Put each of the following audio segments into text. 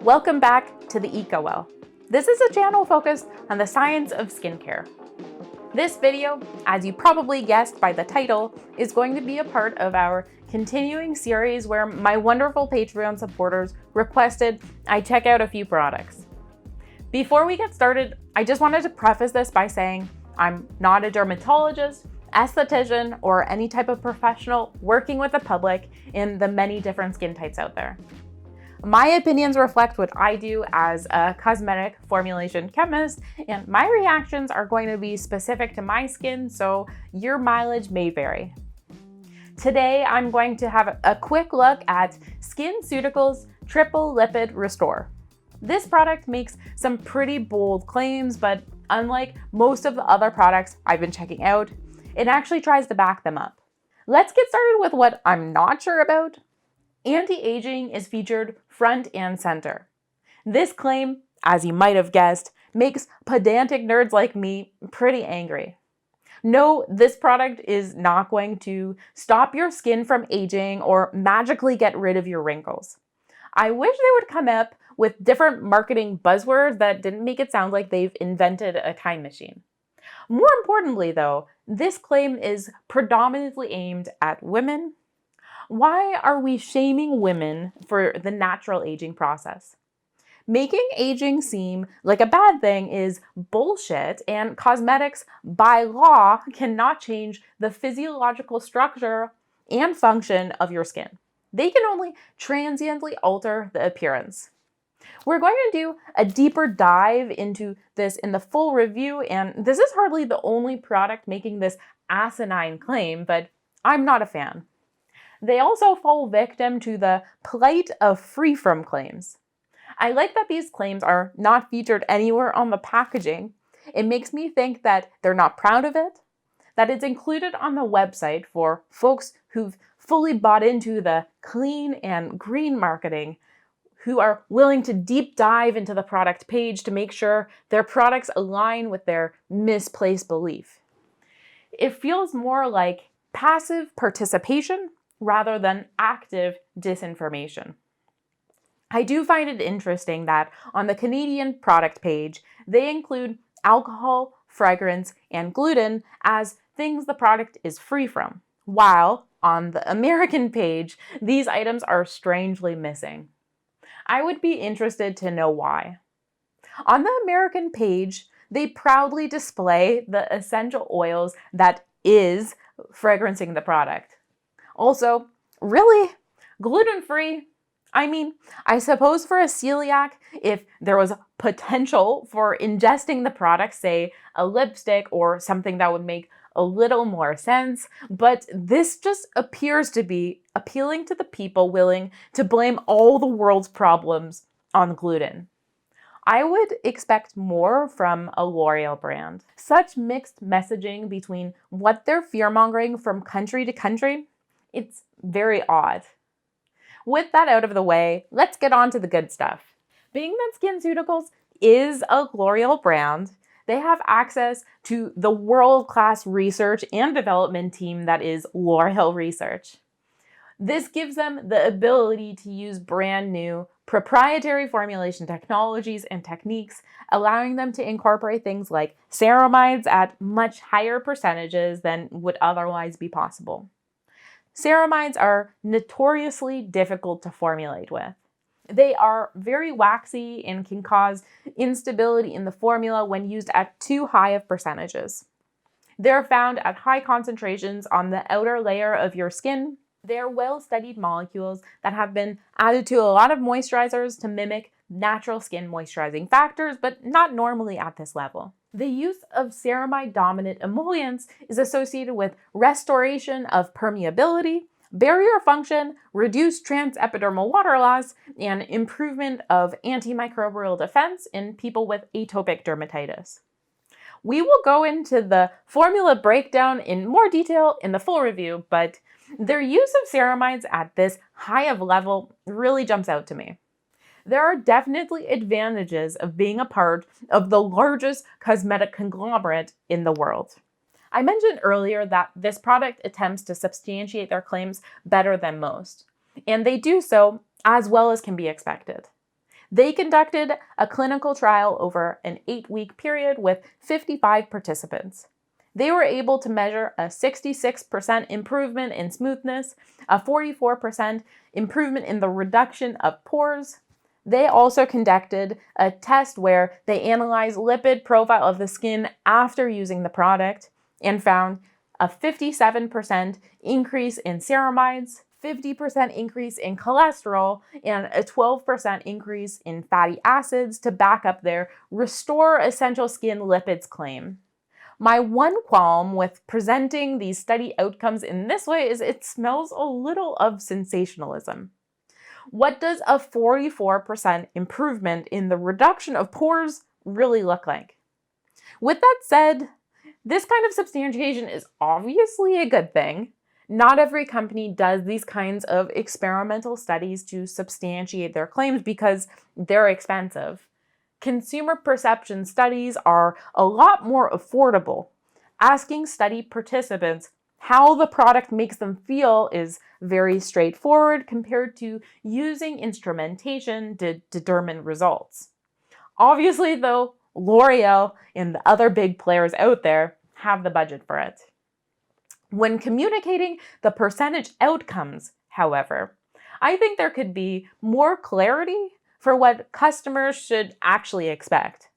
Welcome back to the EcoWell. This is a channel focused on the science of skincare. This video, as you probably guessed by the title, is going to be a part of our continuing series where my wonderful Patreon supporters requested I check out a few products. Before we get started, I just wanted to preface this by saying I'm not a dermatologist, esthetician, or any type of professional working with the public in the many different skin types out there. My opinions reflect what I do as a cosmetic formulation chemist, and my reactions are going to be specific to my skin, so your mileage may vary. Today, I'm going to have a quick look at SkinCeuticals Triple Lipid Restore. This product makes some pretty bold claims, but unlike most of the other products I've been checking out, it actually tries to back them up. Let's get started with what I'm not sure about. Anti-aging is featured front and center. This claim, as you might have guessed, makes pedantic nerds like me pretty angry. No, this product is not going to stop your skin from aging or magically get rid of your wrinkles. I wish they would come up with different marketing buzzwords that didn't make it sound like they've invented a time machine. More importantly, though, this claim is predominantly aimed at women. Why are we shaming women for the natural aging process? Making aging seem like a bad thing is bullshit, and cosmetics, by law, cannot change the physiological structure and function of your skin. They can only transiently alter the appearance. We're going to do a deeper dive into this in the full review, and this is hardly the only product making this asinine claim, but I'm not a fan. They also fall victim to the plight of free-from claims. I like that these claims are not featured anywhere on the packaging. It makes me think that they're not proud of it, that it's included on the website for folks who've fully bought into the clean and green marketing, who are willing to deep dive into the product page to make sure their products align with their misplaced belief. It feels more like passive participation rather than active disinformation. I do find it interesting that on the Canadian product page, they include alcohol, fragrance, and gluten as things the product is free from, while on the American page, these items are strangely missing. I would be interested to know why. On the American page, they proudly display the essential oils that is fragrancing the product. Also, really? Gluten-free? I mean, I suppose for a celiac, if there was potential for ingesting the product, say a lipstick or something that would make a little more sense, but this just appears to be appealing to the people willing to blame all the world's problems on gluten. I would expect more from a L'Oreal brand. Such mixed messaging between what they're fear-mongering from country to country, it's very odd. With that out of the way, let's get on to the good stuff. Being that SkinCeuticals is a L'Oreal brand, they have access to the world-class research and development team that is L'Oreal Research. This gives them the ability to use brand new proprietary formulation technologies and techniques, allowing them to incorporate things like ceramides at much higher percentages than would otherwise be possible. Ceramides are notoriously difficult to formulate with. They are very waxy and can cause instability in the formula when used at too high of percentages. They're found at high concentrations on the outer layer of your skin. They're well-studied molecules that have been added to a lot of moisturizers to mimic natural skin moisturizing factors, but not normally at this level. The use of ceramide-dominant emollients is associated with restoration of permeability, barrier function, reduced transepidermal water loss, and improvement of antimicrobial defense in people with atopic dermatitis. We will go into the formula breakdown in more detail in the full review, but their use of ceramides at this high of level really jumps out to me. There are definitely advantages of being a part of the largest cosmetic conglomerate in the world. I mentioned earlier that this product attempts to substantiate their claims better than most, and they do so as well as can be expected. They conducted a clinical trial over an 8-week period with 55 participants. They were able to measure a 66% improvement in smoothness, a 44% improvement in the reduction of pores. They also conducted a test where they analyzed lipid profile of the skin after using the product and found a 57% increase in ceramides, 50% increase in cholesterol, and a 12% increase in fatty acids to back up their Restore Essential Skin Lipids claim. My one qualm with presenting these study outcomes in this way is it smells a little of sensationalism. What does a 44% improvement in the reduction of pores really look like? With that said, this kind of substantiation is obviously a good thing. Not every company does these kinds of experimental studies to substantiate their claims because they're expensive. Consumer perception studies are a lot more affordable. Asking study participants how the product makes them feel is very straightforward compared to using instrumentation to determine results. Obviously, though, L'Oreal and the other big players out there have the budget for it. When communicating the percentage outcomes, however, I think there could be more clarity for what customers should actually expect.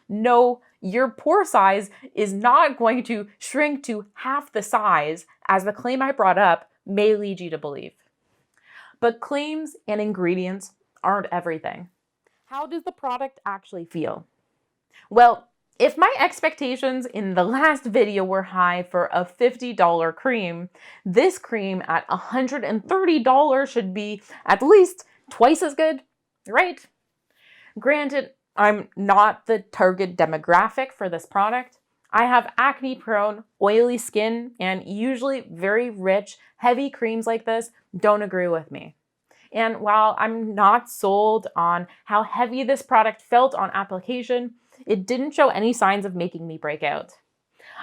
No, your pore size is not going to shrink to half the size as the claim I brought up may lead you to believe. But claims and ingredients aren't everything. How does the product actually feel? Well, if my expectations in the last video were high for a $50 cream, this cream at $130 should be at least twice as good, right? Granted, I'm not the target demographic for this product. I have acne-prone, oily skin, and usually very rich, heavy creams like this don't agree with me. And while I'm not sold on how heavy this product felt on application, it didn't show any signs of making me break out.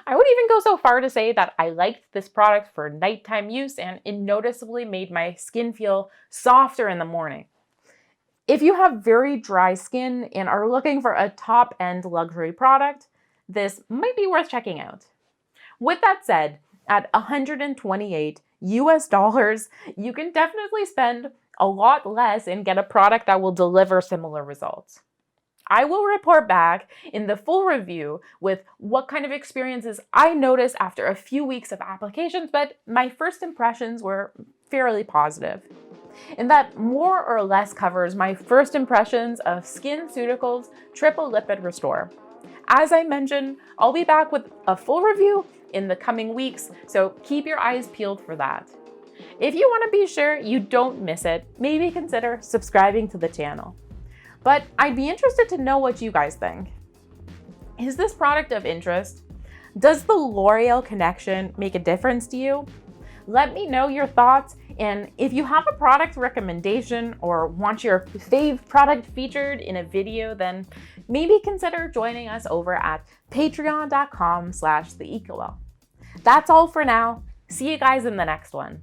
I would even go so far to say that I liked this product for nighttime use and it noticeably made my skin feel softer in the morning. If you have very dry skin and are looking for a top-end luxury product, this might be worth checking out. With that said, at $128 US, you can definitely spend a lot less and get a product that will deliver similar results. I will report back in the full review with what kind of experiences I noticed after a few weeks of applications, but my first impressions were fairly positive. And that more or less covers my first impressions of SkinCeuticals Triple Lipid Restore. As I mentioned, I'll be back with a full review in the coming weeks, so keep your eyes peeled for that. If you want to be sure you don't miss it, maybe consider subscribing to the channel. But I'd be interested to know what you guys think. Is this product of interest? Does the L'Oreal connection make a difference to you? Let me know your thoughts, and if you have a product recommendation or want your fave product featured in a video, then maybe consider joining us over at patreon.com/theecowell. That's all for now. See you guys in the next one.